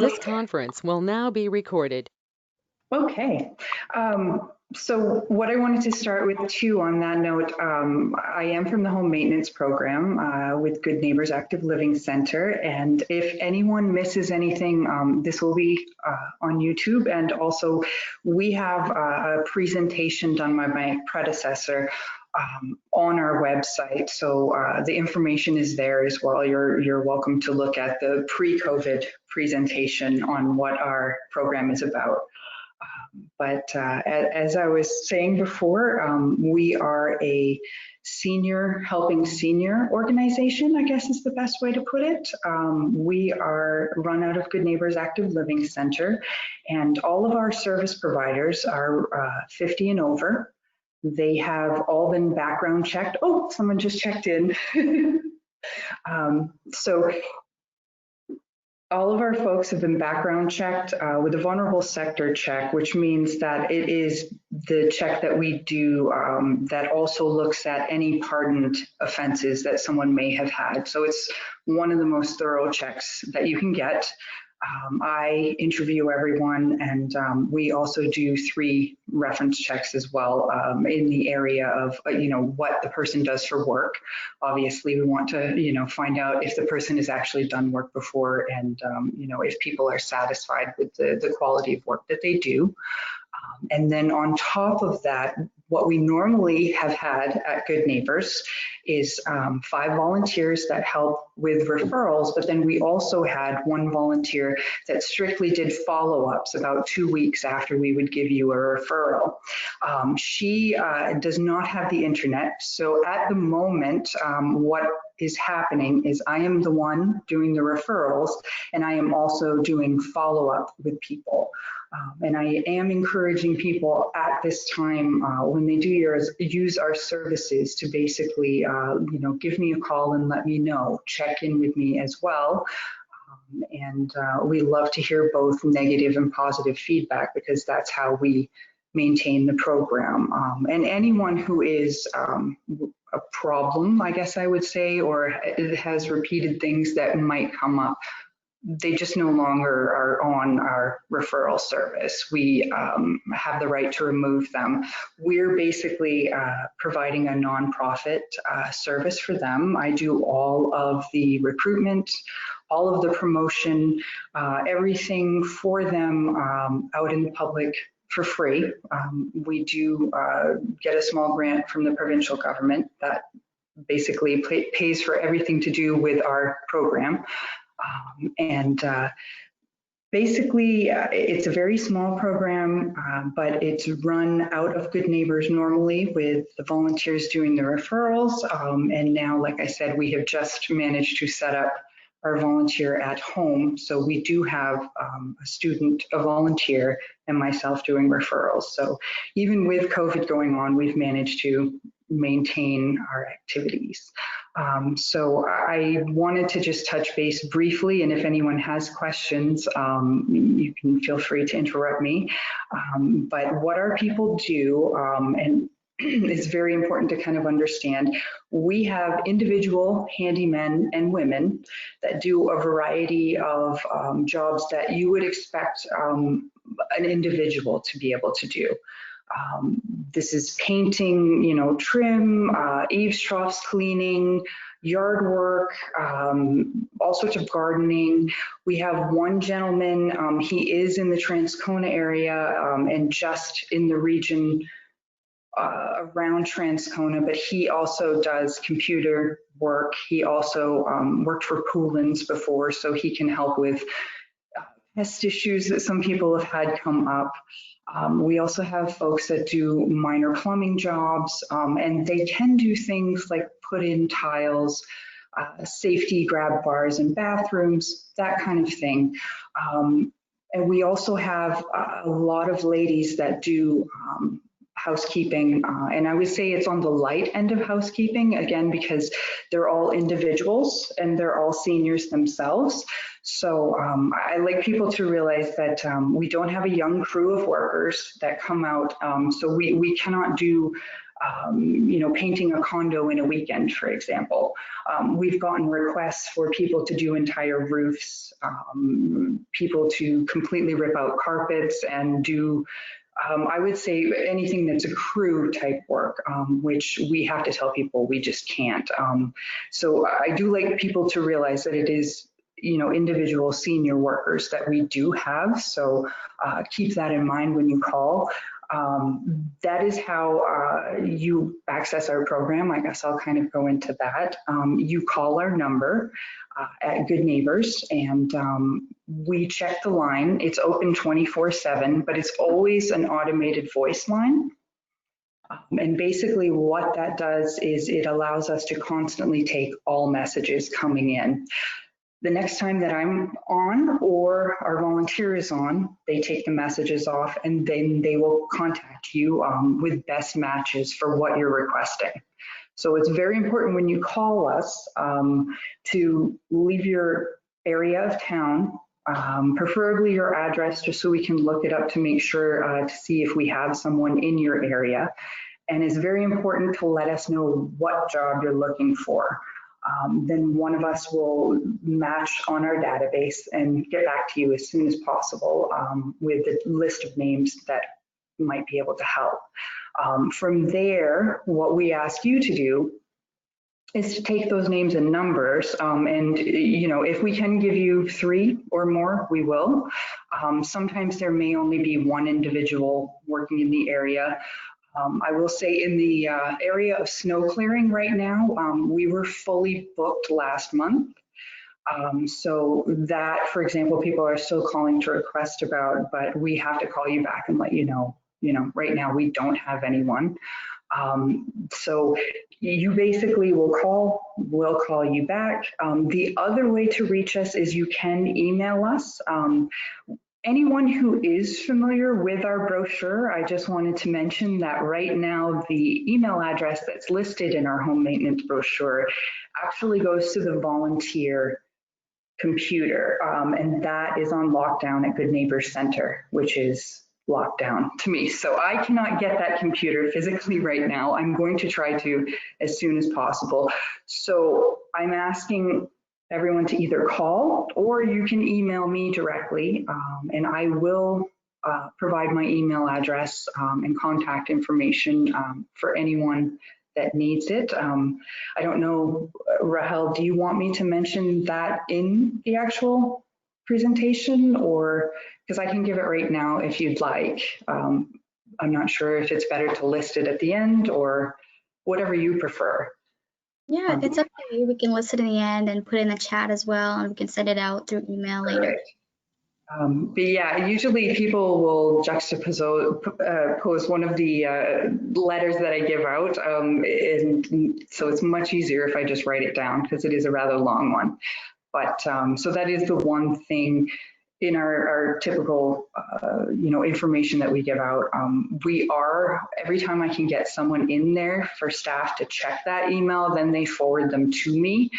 This conference will now be recorded. Okay. So what I wanted to start with too on that note, I am from the home maintenance program with Good Neighbours Active Living Center. And if anyone misses anything, this will be on YouTube. And also we have a presentation done by my predecessor on our website. So the information is there as well. You're welcome to look at the pre-COVID presentation on what our program is about. But as I was saying before, we are a senior helping senior organization, I guess is the best way to put it. We are run out of Good Neighbours Active Living Center, and all of our service providers are 50 and over. They have all been background checked. Oh, someone just checked in. So all of our folks have been background checked with a vulnerable sector check, which means that it is the check that we do that also looks at any pardoned offenses that someone may have had. So it's one of the most thorough checks that you can get. I interview everyone, and we also do 3 reference checks as well in the area of what the person does for work. Obviously, we want to find out if the person has actually done work before, and if people are satisfied with the quality of work that they do. And then on top of that, what we normally have had at Good Neighbours is 5 volunteers that help with referrals, but then we also had 1 volunteer that strictly did follow-ups about 2 weeks after we would give you a referral. She does not have the internet, so at the moment, what is happening is I am the one doing the referrals, and I am also doing follow-up with people. And I am encouraging people at this time when they do use our services to basically, give me a call and let me know, check in with me as well. And we love to hear both negative and positive feedback, because that's how we maintain the program. And anyone who is a problem, I guess I would say, or it has repeated things that might come up, they just no longer are on our referral service. We have the right to remove them. We're basically providing a nonprofit service for them. I do all of the recruitment, all of the promotion, everything for them out in the public for free. We do get a small grant from the provincial government that basically pays for everything to do with our program. Basically, it's a very small program, but it's run out of Good Neighbours normally with the volunteers doing the referrals. And now, like I said, we have just managed to set up our volunteer at home. So we do have a student, a volunteer, and myself doing referrals. So even with COVID going on, we've managed to maintain our activities. So I wanted to just touch base briefly, and if anyone has questions, you can feel free to interrupt me. But what our people do, and it's very important to kind of understand, we have individual handymen and women that do a variety of jobs that you would expect an individual to be able to do. This is painting, trim, eaves troughs cleaning, yard work, all sorts of gardening. We have one gentleman, he is in the Transcona area and just in the region around Transcona, but he also does computer work. He also worked for Poolins before, so he can help with pest issues that some people have had come up. We also have folks that do minor plumbing jobs, and they can do things like put in tiles, safety grab bars in bathrooms, that kind of thing. And we also have a lot of ladies that do housekeeping, and I would say it's on the light end of housekeeping, again, because they're all individuals and they're all seniors themselves. So I like people to realize that we don't have a young crew of workers that come out, so we cannot do painting a condo in a weekend, for example. We've gotten requests for people to do entire roofs, people to completely rip out carpets and do, I would say, anything that's a crew type work, which we have to tell people we just can't. So I do like people to realize that it is, individual senior workers that we do have. So keep that in mind when you call. That is how you access our program. I guess I'll kind of go into that. You call our number at Good Neighbors, and we check the line. It's open 24/7, but it's always an automated voice line. And basically what that does is it allows us to constantly take all messages coming in. The next time that I'm on or our volunteer is on, they take the messages off and then they will contact you with best matches for what you're requesting. So it's very important when you call us to leave your area of town, preferably your address, just so we can look it up to make sure to see if we have someone in your area. And it's very important to let us know what job you're looking for. Then one of us will match on our database and get back to you as soon as possible with a list of names that might be able to help. From there, what we ask you to do is to take those names and numbers, and if we can give you 3 or more, we will. Sometimes there may only be one individual working in the area. I will say in the area of snow clearing right now, we were fully booked last month. So that, for example, people are still calling to request about, but we have to call you back and let you know, right now we don't have anyone. So you basically will call, we'll call you back. The other way to reach us is you can email us. Anyone who is familiar with our brochure, I just wanted to mention that right now the email address that's listed in our home maintenance brochure actually goes to the volunteer computer, and that is on lockdown at Good Neighbors Center, which is locked down to me. So I cannot get that computer physically right now. I'm going to try to as soon as possible. So I'm asking everyone to either call or you can email me directly, and I will provide my email address and contact information for anyone that needs it. I don't know, Rahel, do you want me to mention that in the actual presentation, or because I can give it right now if you'd like. I'm not sure if it's better to list it at the end or whatever you prefer. Yeah, it's up to you. We can list it in the end and put it in the chat as well, and we can send it out through email later. But yeah, usually people will juxtapose pose one of the letters that I give out, and so it's much easier if I just write it down because it is a rather long one. But so that is the one thing in our typical, information that we give out. We are, every time I can get someone in there for staff to check that email, then they forward them to me.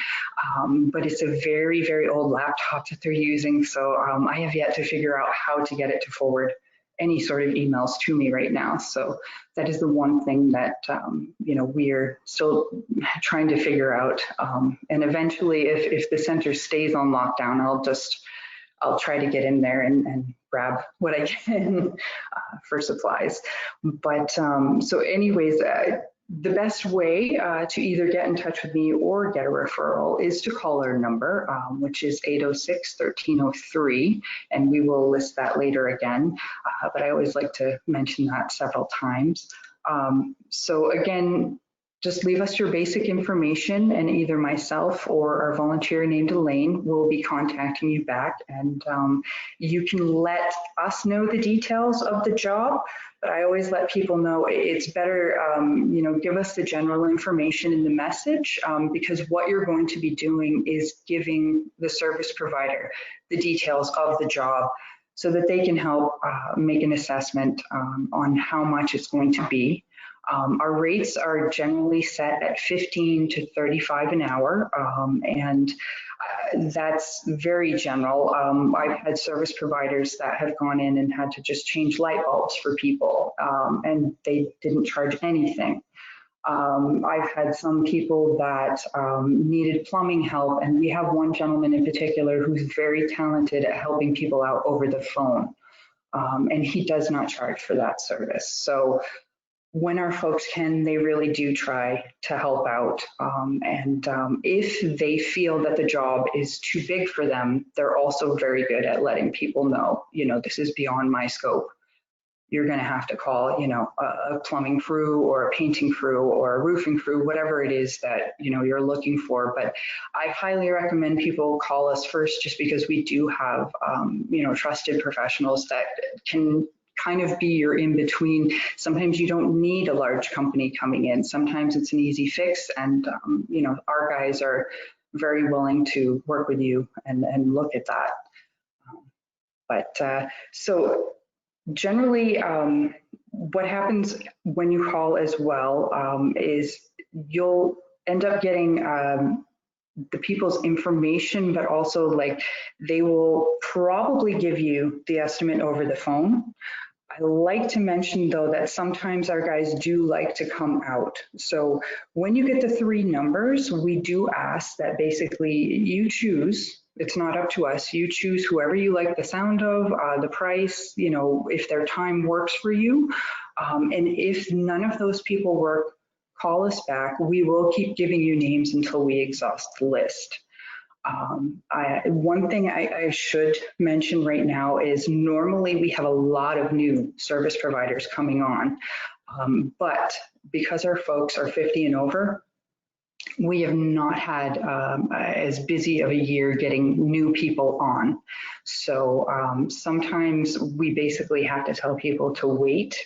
But it's a very, very old laptop that they're using. So I have yet to figure out how to get it to forward any sort of emails to me right now. So that is the one thing that, we're still trying to figure out. And eventually, if the center stays on lockdown, I'll try to get in there and grab what I can for supplies. But so anyways, the best way to either get in touch with me or get a referral is to call our number, which is 806-1303, and we will list that later again. But I always like to mention that several times. So again, just leave us your basic information and either myself or our volunteer named Elaine will be contacting you back, and you can let us know the details of the job. But I always let people know it's better, give us the general information in the message, because what you're going to be doing is giving the service provider the details of the job so that they can help make an assessment on how much it's going to be. Our rates are generally set at 15 to 35 an hour, and that's very general. I've had service providers that have gone in and had to just change light bulbs for people, and they didn't charge anything. I've had some people that needed plumbing help, and we have one gentleman in particular who's very talented at helping people out over the phone. And he does not charge for that service. So when our folks can, they really do try to help out. If they feel that the job is too big for them, they're also very good at letting people know, this is beyond my scope. You're going to have to call, a plumbing crew or a painting crew or a roofing crew, whatever it is that, you're looking for. But I highly recommend people call us first, just because we do have, trusted professionals that can kind of be your in between. Sometimes you don't need a large company coming in. Sometimes it's an easy fix. And, our guys are very willing to work with you and look at that. So generally, what happens when you call as well is you'll end up getting the people's information, but also they will probably give you the estimate over the phone. I like to mention though that sometimes our guys do like to come out. So when you get the 3 numbers, we do ask that basically you choose. It's not up to us. You choose whoever you like the sound of, the price, if their time works for you. And if none of those people work, call us back. We will keep giving you names until we exhaust the list. One thing I should mention right now is normally we have a lot of new service providers coming on, but because our folks are 50 and over, we have not had as busy of a year getting new people on. So sometimes we basically have to tell people to wait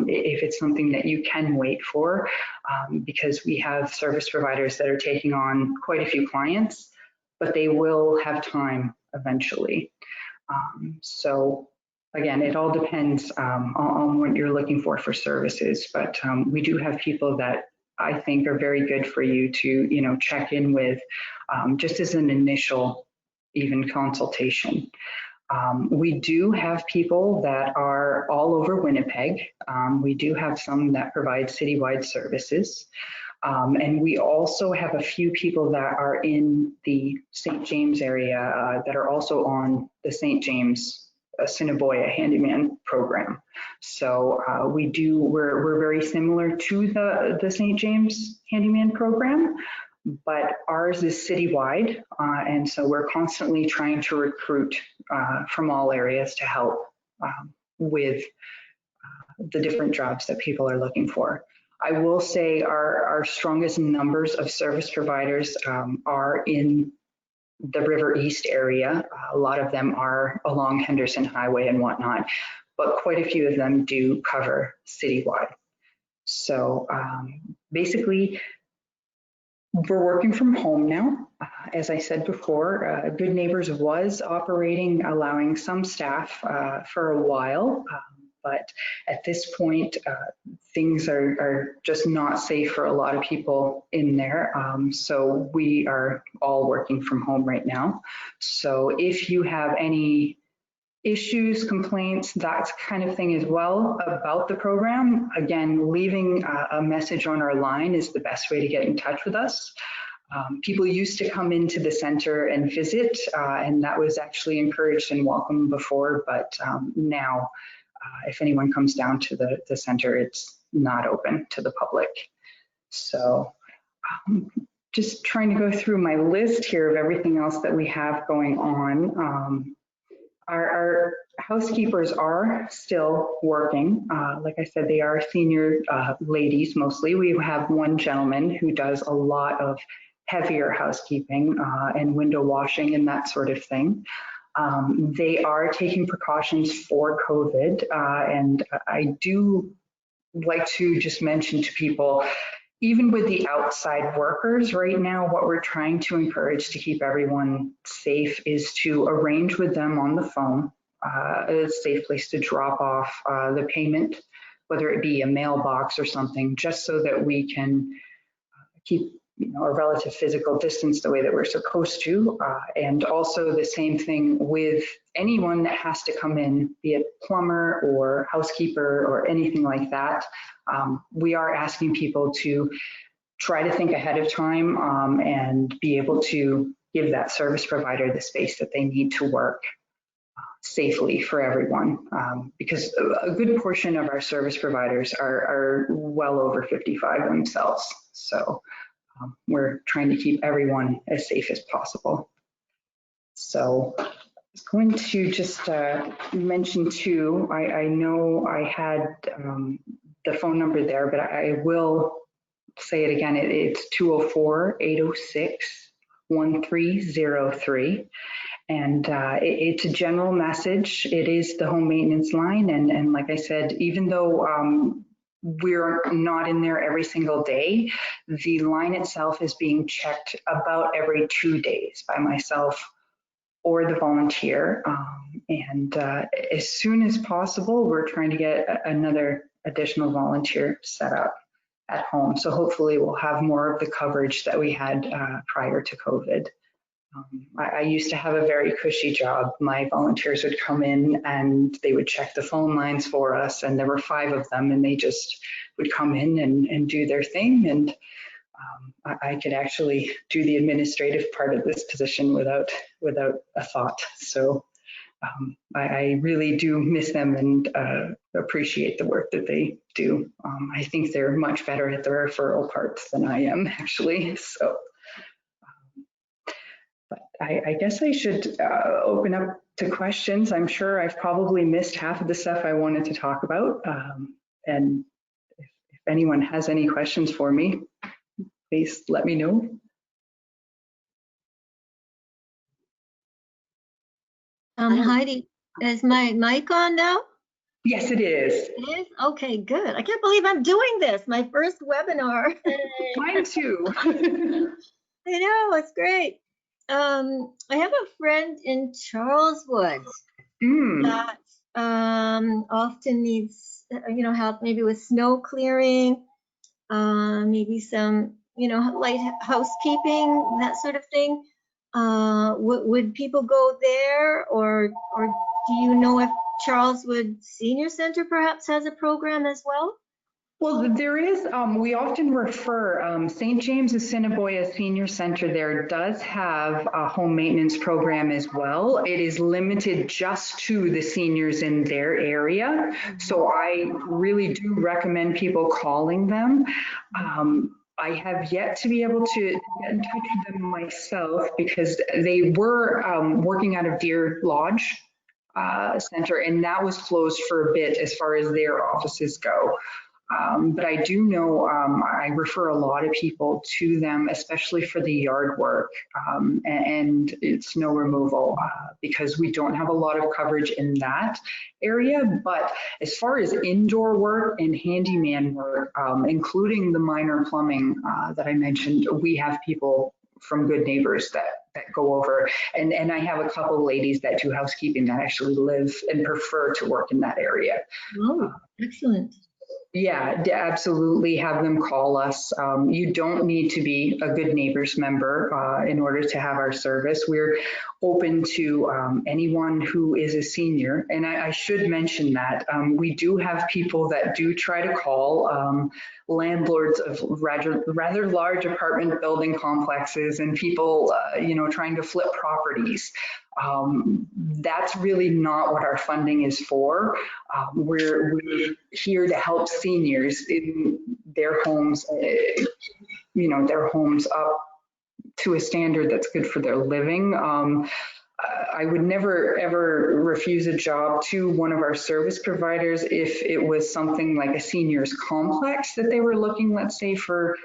if it's something that you can wait for, because we have service providers that are taking on quite a few clients, but they will have time eventually. So again, it all depends on what you're looking for services, but we do have people that I think are very good for you to, check in with just as an initial even consultation. We do have people that are all over Winnipeg. We do have some that provide citywide services. And we also have a few people that are in the St. James area that are also on the St. James Assiniboia handyman program. So we're very similar to the St. James handyman program, but ours is citywide. And so we're constantly trying to recruit from all areas to help with the different jobs that people are looking for. I will say our strongest numbers of service providers are in the River East area. A lot of them are along Henderson Highway and whatnot, but quite a few of them do cover citywide. So basically, we're working from home now. As I said before, Good Neighbours was operating, allowing some staff for a while. But at this point, things are just not safe for a lot of people in there. So we are all working from home right now. So if you have any issues, complaints, that kind of thing as well about the program, again, leaving a message on our line is the best way to get in touch with us. People used to come into the center and visit, and that was actually encouraged and welcome before, but now, if anyone comes down to the center, it's not open to the public. So just trying to go through my list here of everything else that we have going on. Our housekeepers are still working. Like I said, they are senior ladies mostly. We have one gentleman who does a lot of heavier housekeeping and window washing and that sort of thing. They are taking precautions for COVID, and I do like to just mention to people, even with the outside workers right now, what we're trying to encourage to keep everyone safe is to arrange with them on the phone a safe place to drop off the payment, whether it be a mailbox or something, just so that we can keep a relative physical distance the way that we're supposed to. And also the same thing with anyone that has to come in, be it plumber or housekeeper or anything like that. We are asking people to try to think ahead of time and be able to give that service provider the space that they need to work safely for everyone, because a good portion of our service providers are well over 55 themselves. So we're trying to keep everyone as safe as possible. So I was going to just mention too, I know I had the phone number there, but I will say it again. It's 204-806-1303. And it's a general message. It is the home maintenance line. And like I said, even though we're not in there every single day, the line itself is being checked about every 2 days by myself or the volunteer. And as soon as possible, we're trying to get another additional volunteer set up at home. So hopefully we'll have more of the coverage that we had prior to COVID. I used to have a very cushy job. My volunteers would come in and they would check the phone lines for us, and there were 5 of them, and they just would come in and do their thing. And I could actually do the administrative part of this position without a thought. So I really do miss them and appreciate the work that they do. I think they're much better at the referral parts than I am, actually. So. But I guess I should open up to questions. I'm sure I've probably missed half of the stuff I wanted to talk about. And if anyone has any questions for me, please let me know. Heidi, is my mic on now? Yes, it is. It is? Okay, good. I can't believe I'm doing this. My first webinar. Mine too. I know, it's great. I have a friend in Charleswood that often needs, help maybe with snow clearing, maybe some, light housekeeping, that sort of thing. Would people go there, or do you know if Charleswood Senior Center perhaps has a program as well? Well, there is, we often refer, St. James Assiniboia Senior Center there does have a home maintenance program as well. It is limited just to the seniors in their area. So I really do recommend people calling them. I have yet to be able to get in touch with them myself because they were working out of Deer Lodge Center, and that was closed for a bit as far as their offices go. But I do know I refer a lot of people to them, especially for the yard work and snow removal, because we don't have a lot of coverage in that area. But as far as indoor work and handyman work, including the minor plumbing that I mentioned, we have people from Good Neighbors that go over. And I have a couple ladies that do housekeeping that actually live and prefer to work in that area. Oh, excellent. Yeah, absolutely have them call us. You don't need to be a Good Neighbors member in order to have our service. We're open to anyone who is a senior. And I should mention that we do have people that do try to call landlords of rather large apartment building complexes and people, trying to flip properties. That's really not what our funding is for. We're here to help seniors in their homes, their homes up to a standard that's good for their living. I would never, ever refuse a job to one of our service providers if it was something like a seniors complex that they were looking, let's say, for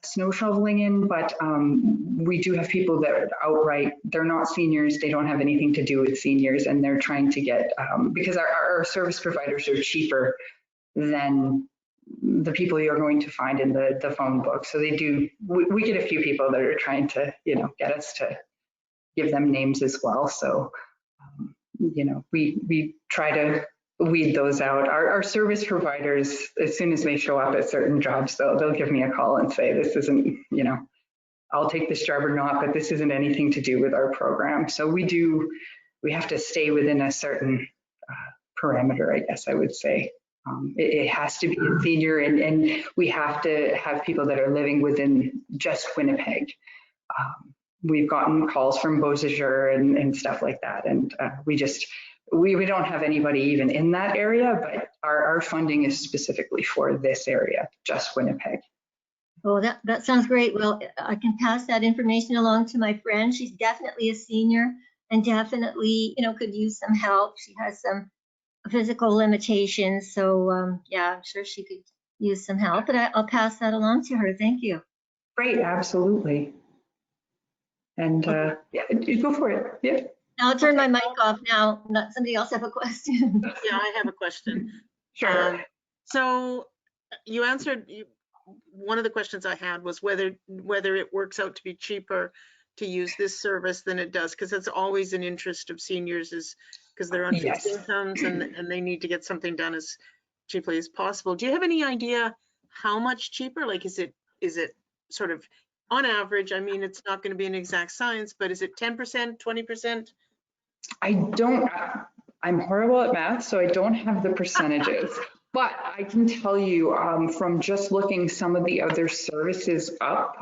snow shoveling in, but we do have people that outright, they're not seniors, they don't have anything to do with seniors, and they're trying to get, because our service providers are cheaper than the people you're going to find in the phone book. So they do, we get a few people that are trying to, get us to give them names as well. So, we try to weed those out. Our service providers, as soon as they show up at certain jobs, they'll give me a call and say, this isn't, I'll take this job or not, but this isn't anything to do with our program. So we have to stay within a certain parameter, I guess I would say. It has to be a senior, and we have to have people that are living within just Winnipeg. We've gotten calls from Beausejour and stuff like that, and we don't have anybody even in that area, but our funding is specifically for this area, just Winnipeg. Oh, that sounds great. Well, I can pass that information along to my friend. She's definitely a senior and definitely, could use some help. She has some physical limitations. So yeah, I'm sure she could use some help, but I'll pass that along to her. Thank you. Great, absolutely. And yeah, you go for it. Yeah. I'll turn my mic off now. Not somebody else have a question. Yeah, I have a question. Sure. So you answered one of the questions I had was whether it works out to be cheaper to use this service than it does, because it's always an interest of seniors, is because they're on fixed incomes and they need to get something done as cheaply as possible. Do you have any idea how much cheaper? Like, is it sort of on average? I mean, it's not going to be an exact science, but is it 10%, 20%? I'm horrible at math, so I don't have the percentages. But I can tell you from just looking some of the other services up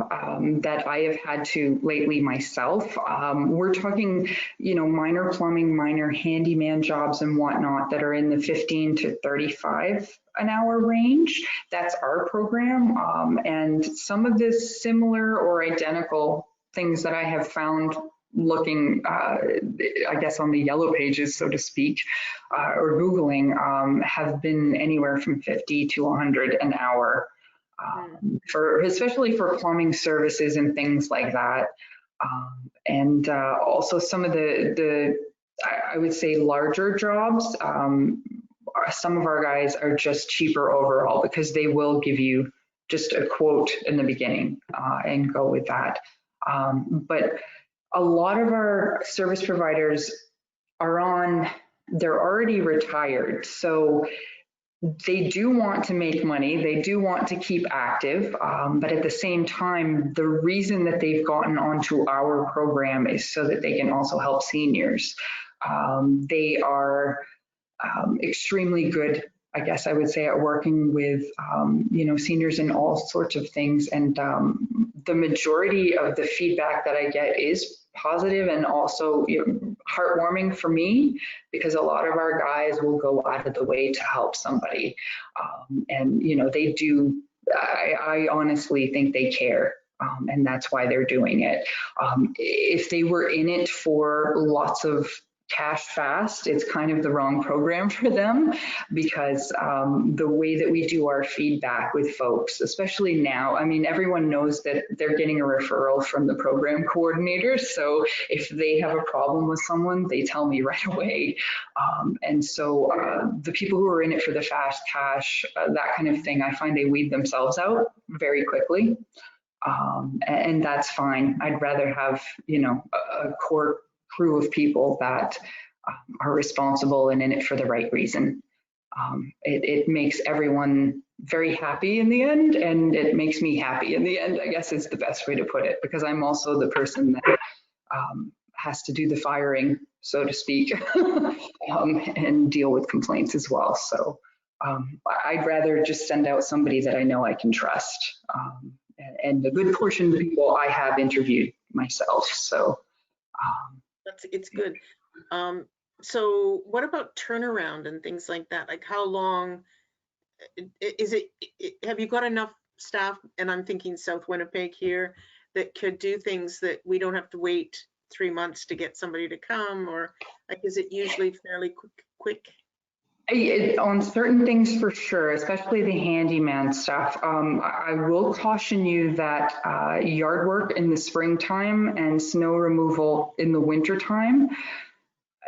that I have had to lately myself, we're talking, minor plumbing, minor handyman jobs and whatnot that are in the 15 to 35 an hour range. That's our program. And some of the similar or identical things that I have found looking, I guess, on the yellow pages, so to speak, or Googling, have been anywhere from 50 to 100 an hour, especially for plumbing services and things like that. And also some of the I would say larger jobs, some of our guys are just cheaper overall because they will give you just a quote in the beginning and go with that. But a lot of our service providers they're already retired. So they do want to make money. They do want to keep active. But at the same time, the reason that they've gotten onto our program is so that they can also help seniors. They are extremely good, I guess I would say, at working with, seniors in all sorts of things. And the majority of the feedback that I get is positive and also heartwarming for me, because a lot of our guys will go out of the way to help somebody. And they do, I honestly think they care. And that's why they're doing it. If they were in it for lots of cash fast, it's kind of the wrong program for them, because the way that we do our feedback with folks, especially now, I mean, everyone knows that they're getting a referral from the program coordinators. So if they have a problem with someone, they tell me right away. And so the people who are in it for the fast cash, that kind of thing, I find they weed themselves out very quickly. And that's fine. I'd rather have, a core crew of people that are responsible and in it for the right reason. It makes everyone very happy in the end, and it makes me happy in the end, I guess is the best way to put it, because I'm also the person that has to do the firing, so to speak, and deal with complaints as well. So I'd rather just send out somebody that I know I can trust. And a good portion of the people I have interviewed myself. So it's good. So what about turnaround and things like that? Like, how long is it? Have you got enough staff, and I'm thinking South Winnipeg here, that could do things that we don't have to wait 3 months to get somebody to come, or like, is it usually fairly quick? On certain things for sure, especially the handyman stuff. I will caution you that yard work in the springtime and snow removal in the wintertime,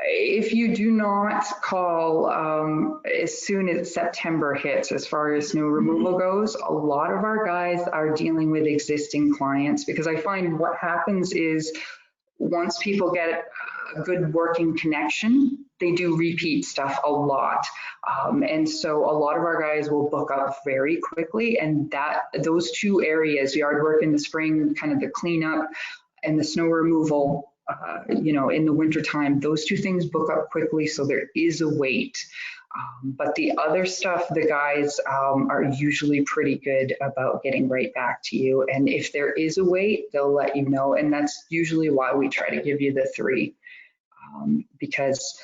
if you do not call as soon as September hits, as far as snow removal goes, a lot of our guys are dealing with existing clients, because I find what happens is once people get a good working connection, they do repeat stuff a lot. And so a lot of our guys will book up very quickly, and those two areas, yard work in the spring, kind of the cleanup, and the snow removal, in the wintertime, those two things book up quickly, so there is a wait. But the other stuff, the guys are usually pretty good about getting right back to you. And if there is a wait, they'll let you know. And that's usually why we try to give you the 3, because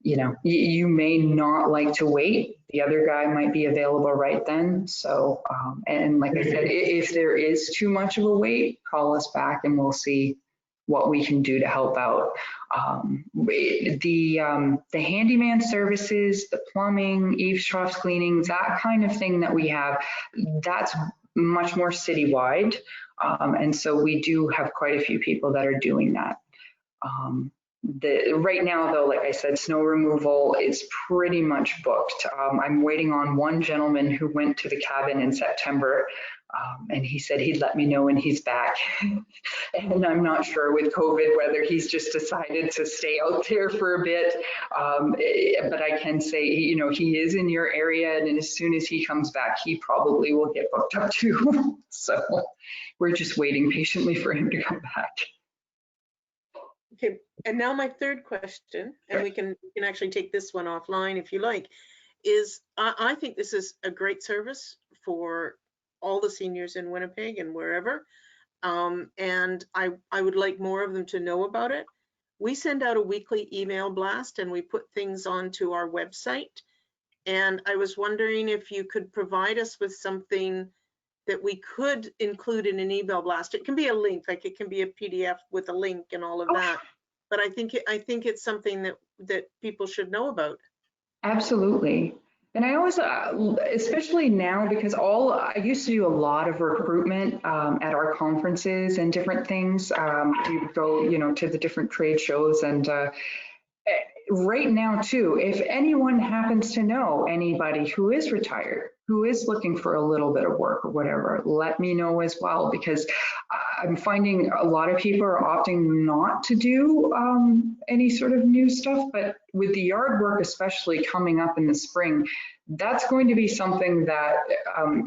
you may not like to wait. The other guy might be available right then. So, and like I said, if there is too much of a wait, call us back and we'll see what we can do to help out. The handyman services, the plumbing, eaves, troughs, cleaning, that kind of thing that we have, that's much more citywide. And so we do have quite a few people that are doing that. Right now, though, like I said, snow removal is pretty much booked. I'm waiting on one gentleman who went to the cabin in September, and he said he'd let me know when he's back. And I'm not sure with COVID whether he's just decided to stay out there for a bit. But I can say, he is in your area, and as soon as he comes back, he probably will get booked up too. So we're just waiting patiently for him to come back. Okay, and now my third question, and we can actually take this one offline if you like, is I think this is a great service for all the seniors in Winnipeg and wherever, and I would like more of them to know about it. We send out a weekly email blast and we put things onto our website, and I was wondering if you could provide us with something that we could include in an email blast. It can be a link, like it can be a PDF with a link and all of that. But I think it's something that people should know about. Absolutely. And I always, especially now, because I used to do a lot of recruitment at our conferences and different things. We would go, to the different trade shows, and right now too, if anyone happens to know anybody who is retired, who is looking for a little bit of work or whatever, let me know as well, because I'm finding a lot of people are opting not to do any sort of new stuff, but with the yard work, especially coming up in the spring, that's going to be something that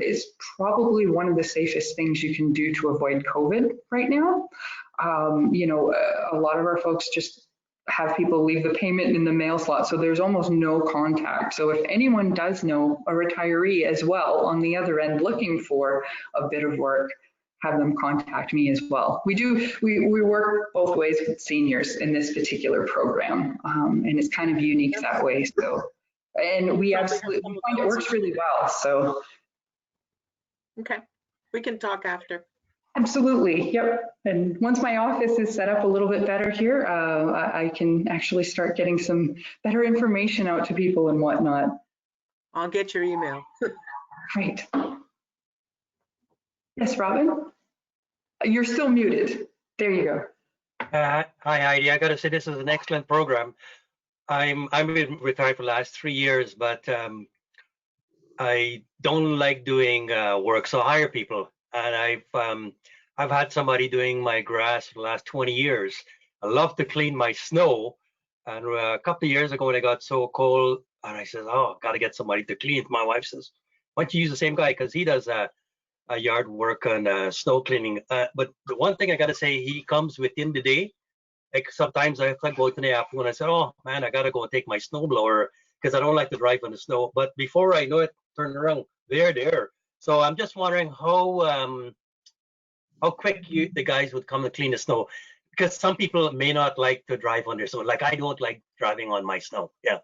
is probably one of the safest things you can do to avoid COVID right now. A lot of our folks just have people leave the payment in the mail slot, so there's almost no contact. So if anyone does know a retiree as well on the other end looking for a bit of work, have them contact me as well. We work both ways with seniors in this particular program, and it's kind of unique that way. So, and we find it works really well. So, okay, we can talk after. Absolutely. Yep. And once my office is set up a little bit better here, I can actually start getting some better information out to people and whatnot. I'll get your email. Great. Yes, Robin? You're still muted. There you go. Hi, Heidi. I got to say this is an excellent program. I'm been retired for the last 3 years, but I don't like doing work, so I hire people. And I've had somebody doing my grass for the last 20 years. I love to clean my snow. And a couple of years ago when it got so cold, and I said, oh, got to get somebody to clean. My wife says, why don't you use the same guy? Because he does a yard work and snow cleaning. But the one thing I got to say, he comes within the day. Like sometimes I have to go out in the afternoon. I said, oh, man, I got to go and take my snowblower because I don't like to drive on the snow. But before I know it, turn around, they're there. So I'm just wondering how quick the guys would come to clean the snow, because some people may not like to drive on their snow. Like I don't like driving on my snow. Yeah.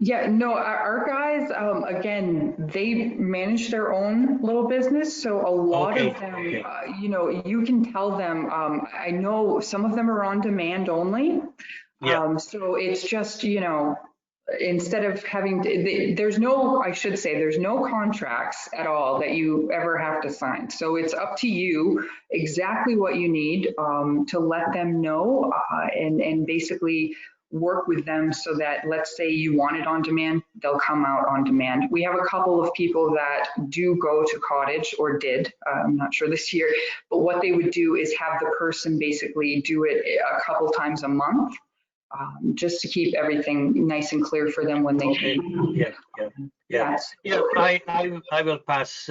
Yeah, no, our guys, again, they manage their own little business. So a lot of them, you can tell them, I know some of them are on demand only. Yeah. So it's just, instead of having, there's no contracts at all that you ever have to sign. So it's up to you exactly what you need to let them know and basically work with them so that, let's say you want it on demand, they'll come out on demand. We have a couple of people that do go to cottage, or did, I'm not sure this year, but what they would do is have the person basically do it a couple times a month. just to keep everything nice and clear for them when they Okay. came. Yeah. I will pass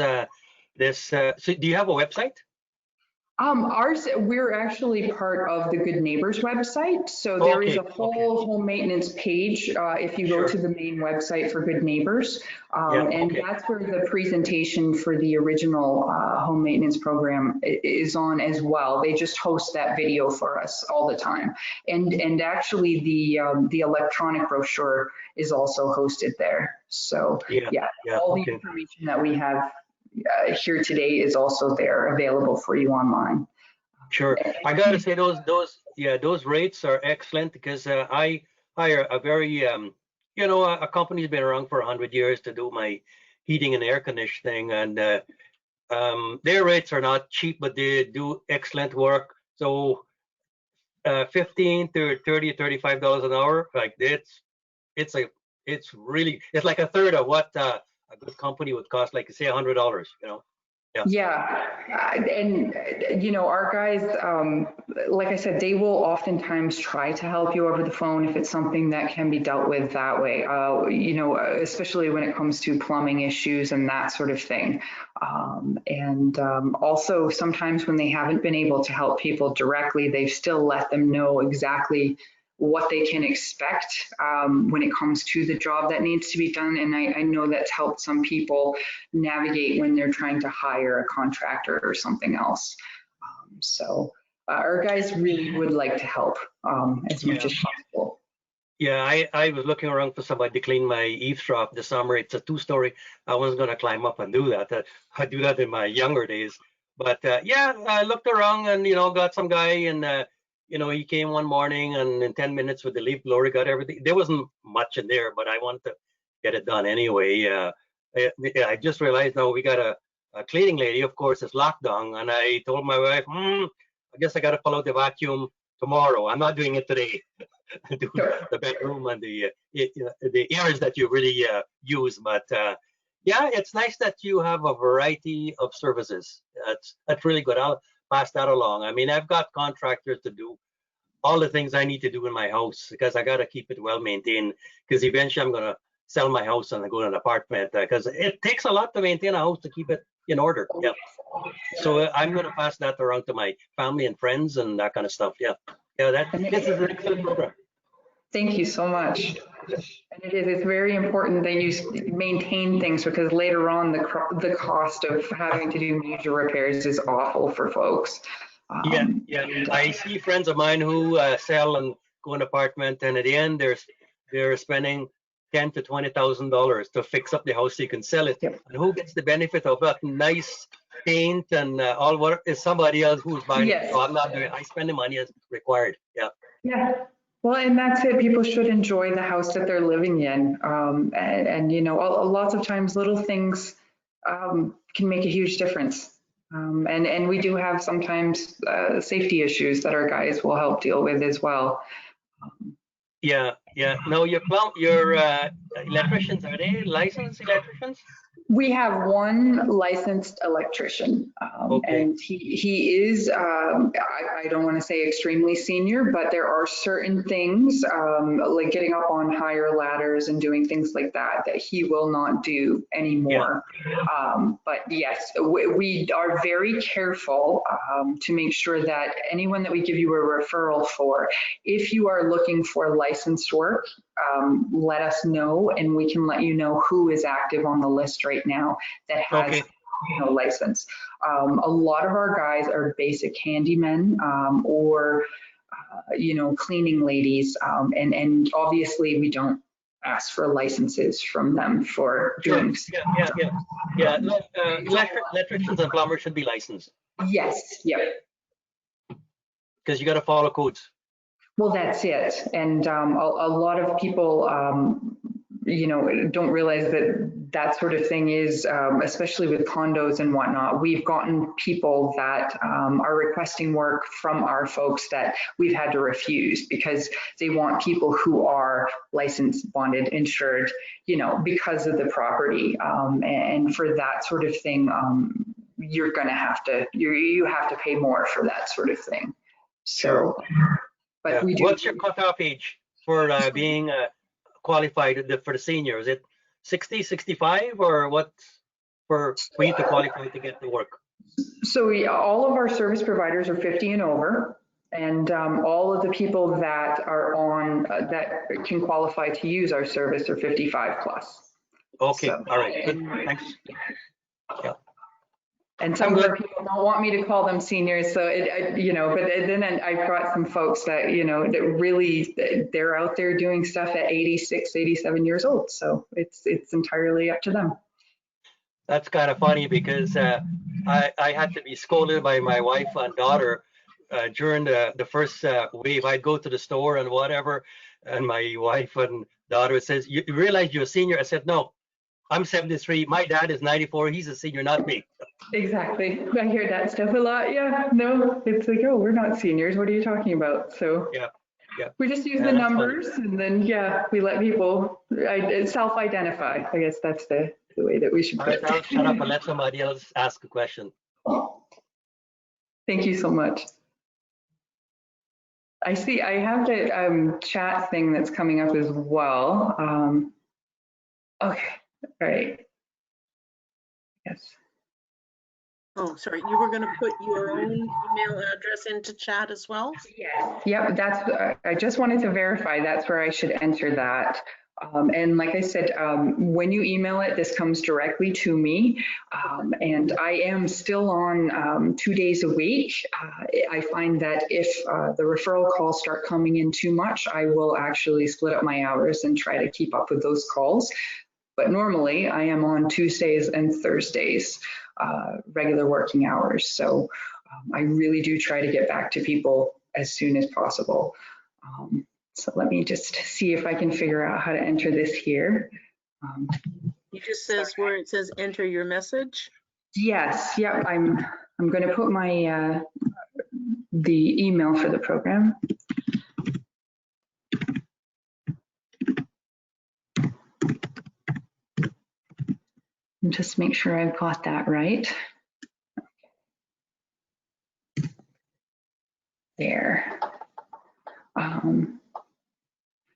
this. So do you have a website? Ours, we're actually part of the Good Neighbors website. So there is a whole home maintenance page if you go to the main website for Good Neighbors. And that's where the presentation for the original home maintenance program is on as well. They just host that video for us all the time. And actually the electronic brochure is also hosted there. So all the information that we have here today is also there available for you online. Sure. I got to say those rates are excellent because I hire a very a company's been around for 100 years to do my heating and air conditioning, and their rates are not cheap, but they do excellent work. So $15 to $30, $35 an hour, like it's like a third of what a good company would cost, like say $100, Yeah, and our guys, like I said, they will oftentimes try to help you over the phone if it's something that can be dealt with that way, especially when it comes to plumbing issues and that sort of thing. Also sometimes when they haven't been able to help people directly, they've still let them know exactly what they can expect when it comes to the job that needs to be done. And I know that's helped some people navigate when they're trying to hire a contractor or something else. So our guys really would like to help as much as possible. Yeah, I was looking around for somebody to clean my eavesdrop this summer. It's a 2-story. I wasn't going to climb up and do that. I do that in my younger days. But I looked around and, got some guy and, he came one morning and in 10 minutes with the leaf blower, got everything. There wasn't much in there, but I wanted to get it done anyway. I just realized now we got a cleaning lady, of course, it's lockdown. And I told my wife, I guess I got to pull out the vacuum tomorrow. I'm not doing it today. Do the bedroom and the areas that you really use. But it's nice that you have a variety of services. That's really good. I'll pass that along. I mean, I've got contractors to do all the things I need to do in my house because I got to keep it well maintained because eventually I'm going to sell my house and go to an apartment because it takes a lot to maintain a house to keep it in order. Yeah. So I'm going to pass that around to my family and friends and that kind of stuff. Yeah. This is an excellent program. Thank you so much. And it's very important that you maintain things because later on the cost of having to do major repairs is awful for folks. I see friends of mine who sell and go in an apartment, and at the end they're spending $10,000 to $20,000 to fix up the house so you can sell it. Yep. And who gets the benefit of that nice paint and all? What is somebody else who's buying it? So I'm not doing it. I spend the money as required. Yeah. Well, and that's it. People should enjoy the house that they're living in. Lots of times little things can make a huge difference. And we do have sometimes safety issues that our guys will help deal with as well. No, your electricians, are they licensed electricians? We have one licensed electrician, and he is, I don't want to say extremely senior, but there are certain things like getting up on higher ladders and doing things like that he will not do anymore. But yes, we are very careful to make sure that anyone that we give you a referral for, if you are looking for licensed work, let us know and we can let you know who is active on the list right now that has no license. A lot of our guys are basic handymen or cleaning ladies, and obviously we don't ask for licenses from them for doing. Electricians and plumbers should be licensed. Yes. Yep. Because you got to follow codes. Well, that's it. And a lot of people, don't realize that sort of thing is, especially with condos and whatnot, we've gotten people that are requesting work from our folks that we've had to refuse because they want people who are licensed, bonded, insured, because of the property. And for that sort of thing, you're going to have to, you have to pay more for that sort of thing. So. But we do. What's your cutoff age? for being qualified for the senior? Is it 60, 65, or what for you to qualify to get the work? So all of our service providers are 50 and over, and all of the people that are on that can qualify to use our service are 55 plus. Okay, So, all right, good, thanks. Yeah. And some I'm of good. our people don't want me to call them seniors, so but then I've got some folks that, that really, they're out there doing stuff at 86, 87 years old. So it's entirely up to them. That's kind of funny because I had to be scolded by my wife and daughter during the first wave. I'd go to the store and whatever, and my wife and daughter says, "You realize you're a senior?" I said, "No, I'm 73. My dad is 94. He's a senior, not me." Exactly. I hear that stuff a lot. Yeah, no, it's like, oh, we're not seniors. What are you talking about? So Yeah, yeah. we just use Yeah, the that's funny. numbers, and then, we let people self-identify. I guess that's the way that we should All put right, I'll shut up and it. let somebody else ask a question. Thank you so much. I see I have the chat thing that's coming up as well. Okay, all right. Yes. Oh, sorry, you were going to put your own email address into chat as well? Yes. Yep, that's, I just wanted to verify that's where I should enter that. And like I said, when you email it, this comes directly to me. And I am still on 2 days a week. I find that if the referral calls start coming in too much, I will actually split up my hours and try to keep up with those calls. But normally I am on Tuesdays and Thursdays, regular working hours. So I really do try to get back to people as soon as possible. So let me just see if I can figure out how to enter this here. It just says where it says enter your message. Yes, yeah, I'm going to put my the email for the program. And just make sure I've got that right. There.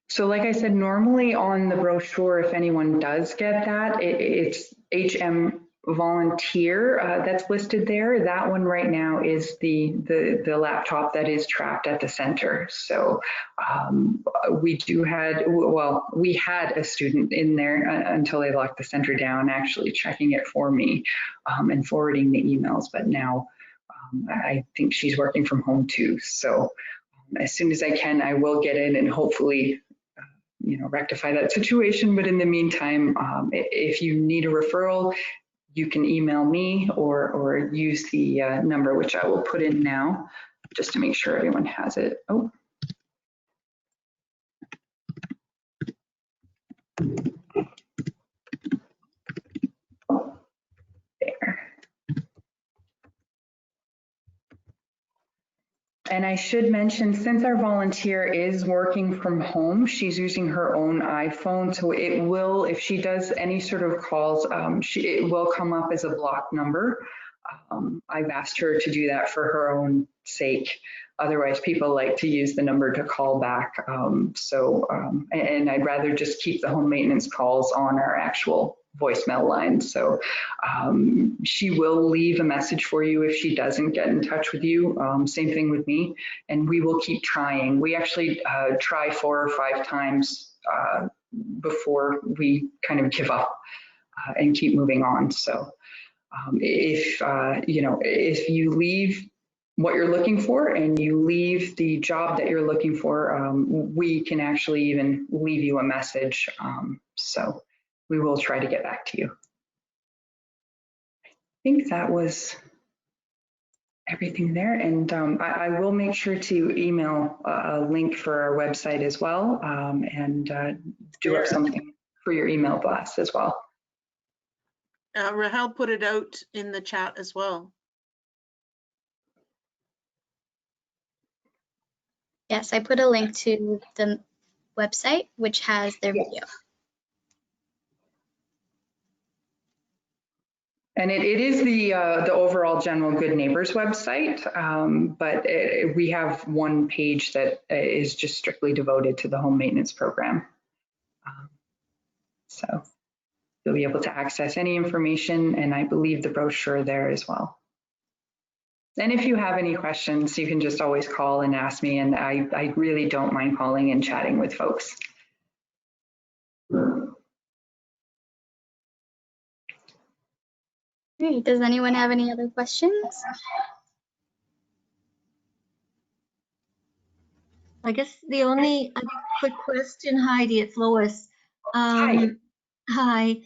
So like I said, normally on the brochure, if anyone does get that, it's HM volunteer that's listed there. That one right now is the laptop that is trapped at the center. So we had a student in there until they locked the center down, actually checking it for me and forwarding the emails. But now I think she's working from home too. So as soon as I can, I will get in and hopefully rectify that situation. But in the meantime, if you need a referral, you can email me or use the number, which I will put in now, just to make sure everyone has it. Oh. There. And I should mention, since our volunteer is working from home, she's using her own iPhone. So it will, if she does any sort of calls, it will come up as a block number. I've asked her to do that for her own sake. Otherwise, people like to use the number to call back. And I'd rather just keep the home maintenance calls on our actual voicemail line. So she will leave a message for you if she doesn't get in touch with you. Same thing with me, and we will keep trying. We actually try 4 or 5 times before we kind of give up and keep moving on. So if you leave what you're looking for and you leave the job that you're looking for, we can actually even leave you a message. So we will try to get back to you. I think that was everything there. And I will make sure to email a link for our website as well, and do up something for your email blast as well. Rahel put it out in the chat as well. Yes, I put a link to the website, which has their video. And it is the overall general Good Neighbors website, but we have one page that is just strictly devoted to the home maintenance program. So you'll be able to access any information, and I believe the brochure there as well. And if you have any questions, you can just always call and ask me, and I really don't mind calling and chatting with folks. Great. Does anyone have any other questions? I guess the only other quick question, Heidi, it's Lois. Hi. Hi.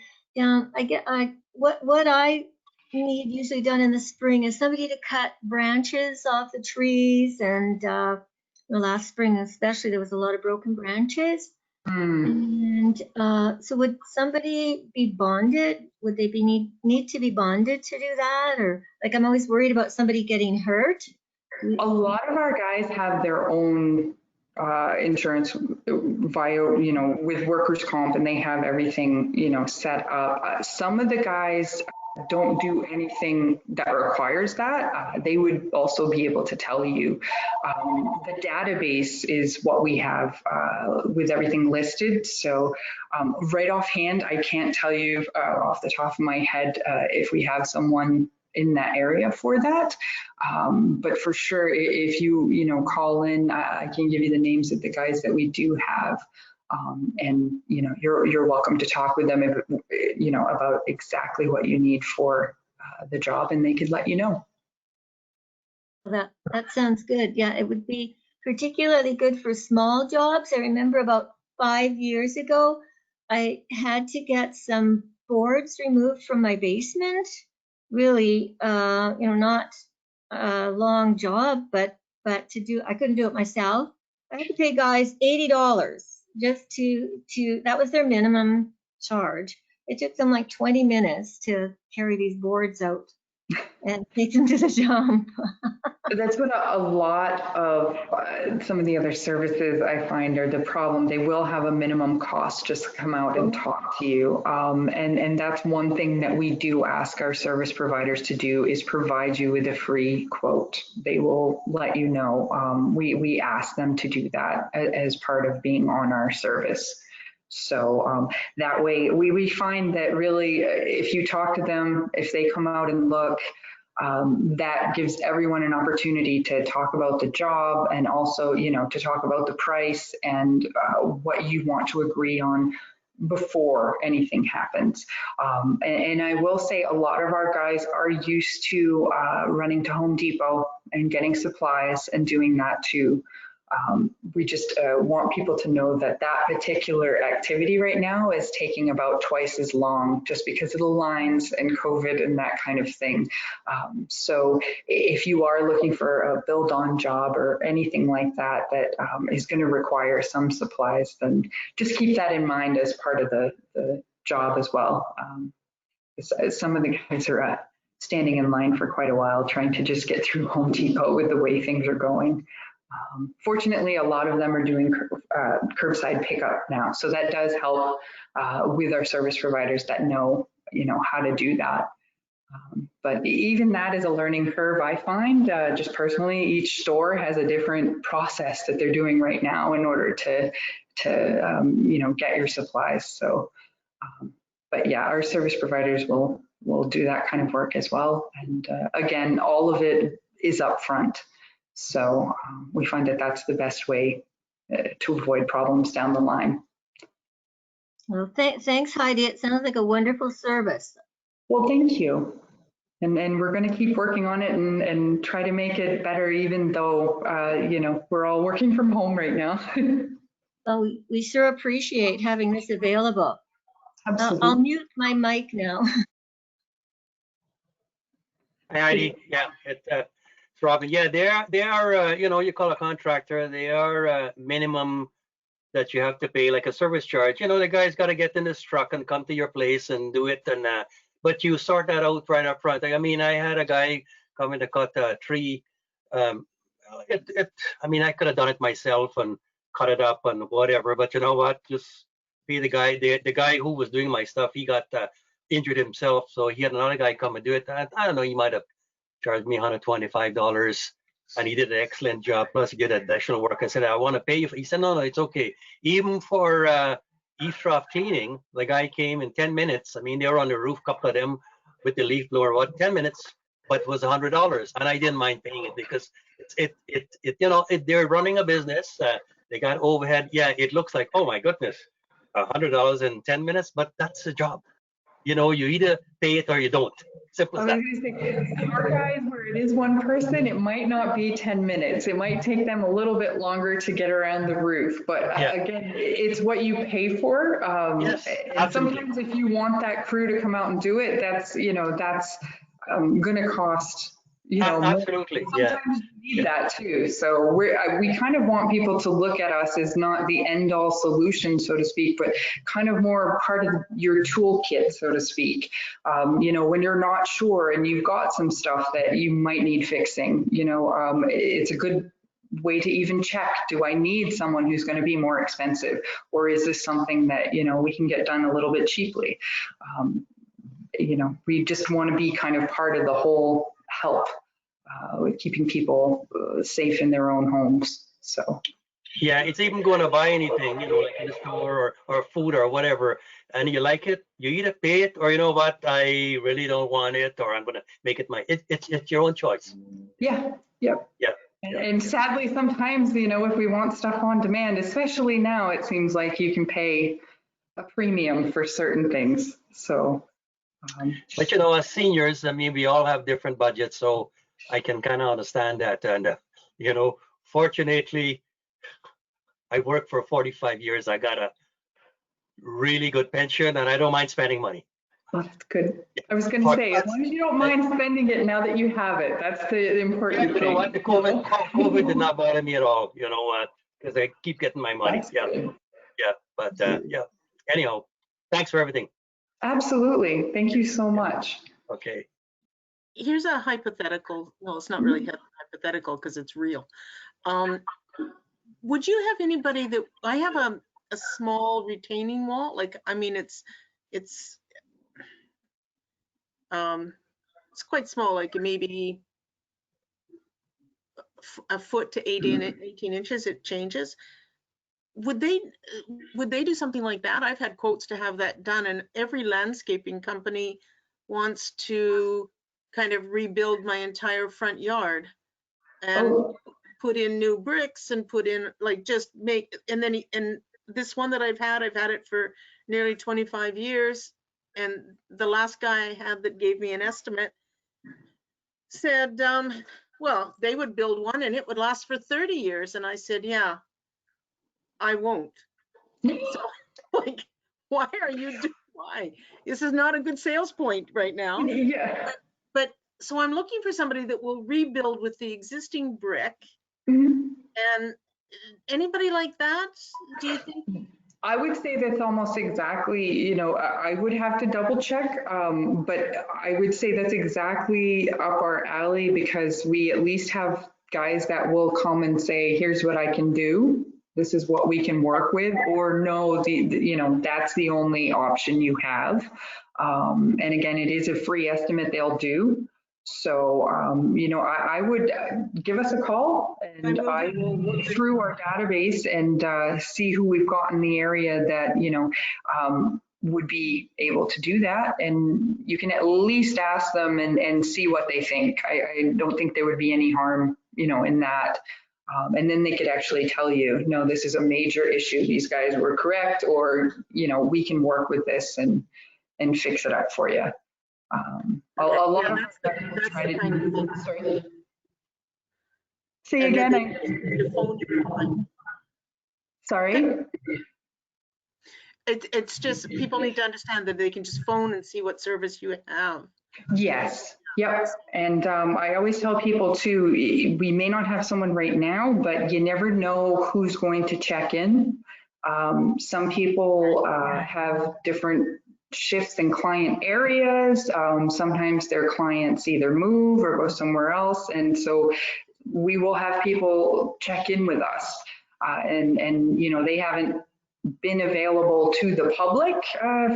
What I need usually done in the spring is somebody to cut branches off the trees, and the last spring especially there was a lot of broken branches. And so would somebody be bonded? Would they need to be bonded to do that? Or like, I'm always worried about somebody getting hurt. A lot of our guys have their own insurance via, with workers' comp, and they have everything, set up. Some of the guys don't do anything that requires that. They would also be able to tell you. The database is what we have with everything listed. So right offhand, I can't tell you off the top of my head if we have someone in that area for that. But for sure, if you call in, I can give you the names of the guys that we do have. And you're welcome to talk with them about exactly what you need for the job, and they could let you know. That sounds good. Yeah, it would be particularly good for small jobs. I remember about 5 years ago, I had to get some boards removed from my basement. Really, not a long job, but I couldn't do it myself. I had to pay guys $80 just to that was their minimum charge. It took them like 20 minutes to carry these boards out and take them to the dump. That's what a lot of some of the other services I find are the problem. They will have a minimum cost just to come out and talk to you. And that's one thing that we do ask our service providers to do is provide you with a free quote. They will let you know. We ask them to do that as part of being on our service. So that way we find that really if you talk to them, if they come out and look, that gives everyone an opportunity to talk about the job and also, to talk about the price and what you want to agree on before anything happens. And I will say a lot of our guys are used to running to Home Depot and getting supplies and doing that too. We just want people to know that that particular activity right now is taking about twice as long just because of the lines and COVID and that kind of thing. So if you are looking for a build-on job or anything like that that is going to require some supplies, then just keep that in mind as part of the job as well. Some of the guys are standing in line for quite a while trying to just get through Home Depot with the way things are going. Fortunately, a lot of them are doing curbside pickup now, so that does help with our service providers that know, how to do that. But even that is a learning curve, I find. Just personally, each store has a different process that they're doing right now in order to get your supplies. So, but yeah, our service providers will do that kind of work as well. And again, all of it is upfront. So we find that that's the best way to avoid problems down the line. Well, thanks, Heidi. It sounds like a wonderful service. Well, thank you. And we're going to keep working on it and try to make it better, even though, we're all working from home right now. Well, we sure appreciate having this available. Absolutely. I'll mute my mic now. Hi, Heidi. Yeah, it's Robin. Yeah, they are you call a contractor, they are minimum that you have to pay like a service charge. The guy's got to get in his truck and come to your place and do it. And but you sort that out right up front. I mean, I had a guy coming to cut a tree. I could have done it myself and cut it up and whatever. But you know what? Just be the guy. The guy who was doing my stuff, he got injured himself, so he had another guy come and do it. I don't know, he might have charged me $125, and he did an excellent job. Plus, he did additional work. I said, I want to pay you. He said, no, it's okay. Even for eave trough cleaning, the guy came in 10 minutes. I mean, they were on the roof, couple of them with the leaf blower, 10 minutes, but it was $100, and I didn't mind paying it because they're running a business. They got overhead. Yeah, it looks like, oh my goodness, $100 in 10 minutes, but that's the job. You either pay it or you don't. Simple as that. I was going to say, our guys, where it is one person, it might not be 10 minutes. It might take them a little bit longer to get around the roof. But Yeah. again, it's what you pay for. Yes, and absolutely. sometimes if you want that crew to come out and do it, that's going to cost, more. Absolutely. Yeah. Sometimes you need that too. So we kind of want people to look at us as not the end all solution, so to speak, but kind of more part of your toolkit, so to speak. When you're not sure and you've got some stuff that you might need fixing, it's a good way to even check, do I need someone who's going to be more expensive, or is this something that, we can get done a little bit cheaply? We just want to be kind of part of the whole help with keeping people safe in their own homes. So. Yeah, it's even going to buy anything, like in the store or food or whatever, and you like it, you either pay it or you know what, I really don't want it, or I'm going to make it it's your own choice. Yeah. Yep. Yeah. And sadly, sometimes, if we want stuff on demand, especially now, it seems like you can pay a premium for certain things. So. But as seniors, I mean, we all have different budgets, so I can kind of understand that. And fortunately, I worked for 45 years. I got a really good pension, and I don't mind spending money. Oh, that's good. I was going to say, as long as you don't mind spending it now that you have it, that's the important thing. You know what? The COVID did not bother me at all. Because I keep getting my money. That's yeah, good. yeah. But yeah. Anyhow, thanks for everything. Absolutely. Thank you so much. Okay. Here's a hypothetical. Well, it's not really hypothetical because it's real. Would you have anybody that, I have a small retaining wall, it's quite small, like maybe a foot to 18 inches, it changes. Would they do something like that? I've had quotes to have that done, and every landscaping company wants to kind of rebuild my entire front yard and put in new bricks and put in and this one that I've had it for nearly 25 years. And the last guy I had that gave me an estimate said, well, they would build one and it would last for 30 years. And I said, yeah, I won't. So why are you doing, why? This is not a good sales point right now. Yeah. But so I'm looking for somebody that will rebuild with the existing brick. Mm-hmm. And anybody like that, do you think? I would say that's almost exactly, I would have to double check, but I would say that's exactly up our alley, because we at least have guys that will come and say, here's what I can do. This is what we can work with, or no, that's the only option you have. And again, it is a free estimate they'll do. So, I would give us a call, and I will look through our database and see who we've got in the area that, would be able to do that. And you can at least ask them and see what they think. I don't think there would be any harm, in that. And then they could actually tell you, no, this is a major issue. These guys were correct, or, we can work with this and fix it up for you. A lot of that's try to do. Sorry. Say again. Sorry. It's just, people need to understand that they can just phone and see what service you have. Yes. Yep. And I always tell people too, we may not have someone right now, but you never know who's going to check in. Some people have different shifts in client areas. Sometimes their clients either move or go somewhere else. And so we will have people check in with us. And they haven't been available to the public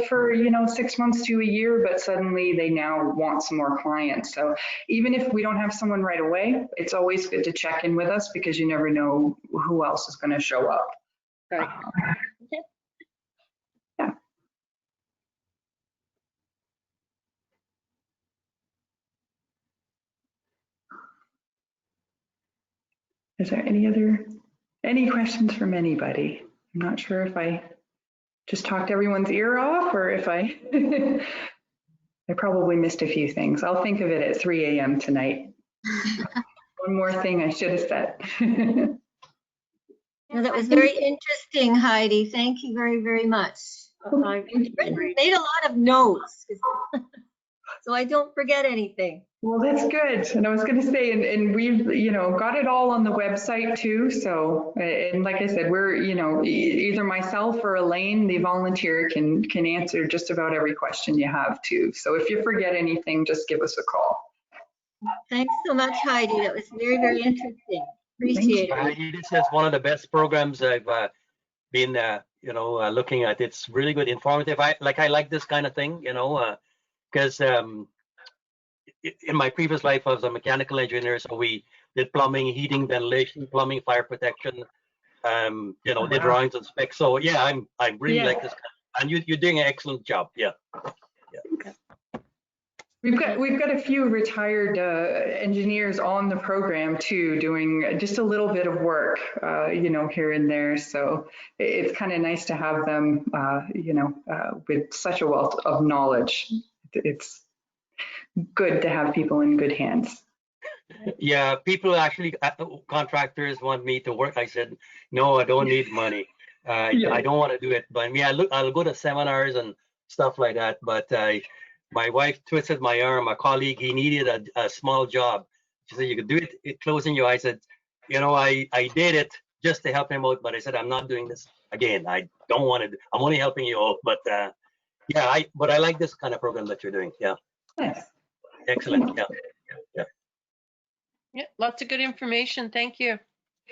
for 6 months to a year, but suddenly they now want some more clients. So even if we don't have someone right away, it's always good to check in with us because you never know who else is going to show up. Right. Yeah. Is there any questions from anybody? I'm not sure if I just talked everyone's ear off or if I I probably missed a few things. I'll think of it at 3 a.m. tonight. One more thing I should have said. No, that was very interesting, Heidi. Thank you very, very much. I've made a lot of notes so I don't forget anything. Well, that's good. And I was going to say, and we've, got it all on the website too. So, and like I said, we're, either myself or Elaine, the volunteer, can answer just about every question you have too. So if you forget anything, just give us a call. Thanks so much, Heidi. That was very, very interesting. Appreciate it. Heidi, this is one of the best programs I've been, looking at. It's really good, informative. I like this kind of thing, because in my previous life, I was a mechanical engineer, so we did plumbing, heating, ventilation, plumbing, fire protection, did drawings and specs. So yeah, I really like this, and you're doing an excellent job. Yeah. We've got a few retired engineers on the program too, doing just a little bit of work, here and there. So it's kind of nice to have them, with such a wealth of knowledge. It's good to have people in good hands. Yeah, people actually, contractors want me to work. I said, no, I don't need money. I don't want to do it. But yeah, I'll go to seminars and stuff like that. But my wife twisted my arm. A colleague, he needed a small job. She said, you could do it closing your eyes. I said, I did it just to help him out. But I said, I'm not doing this again. I don't want to. I'm only helping you out. But but I like this kind of program that you're doing. Yeah. Nice. Excellent. Yeah. Yeah, lots of good information. Thank you.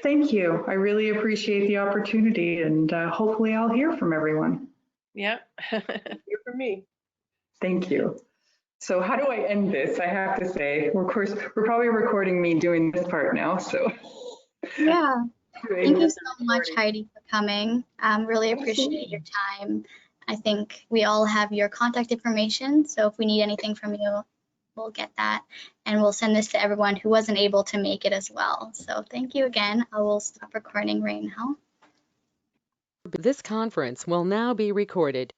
Thank you. I really appreciate the opportunity, and hopefully I'll hear from everyone. Yeah. Hear from me. Thank you. So how do I end this? I have to say, of course, we're probably recording me doing this part now. So yeah. Thank you so much, Heidi, for coming. Really appreciate your time. I think we all have your contact information. So if we need anything from you, we'll get that. And we'll send this to everyone who wasn't able to make it as well. So thank you again. I will stop recording right now. This conference will now be recorded.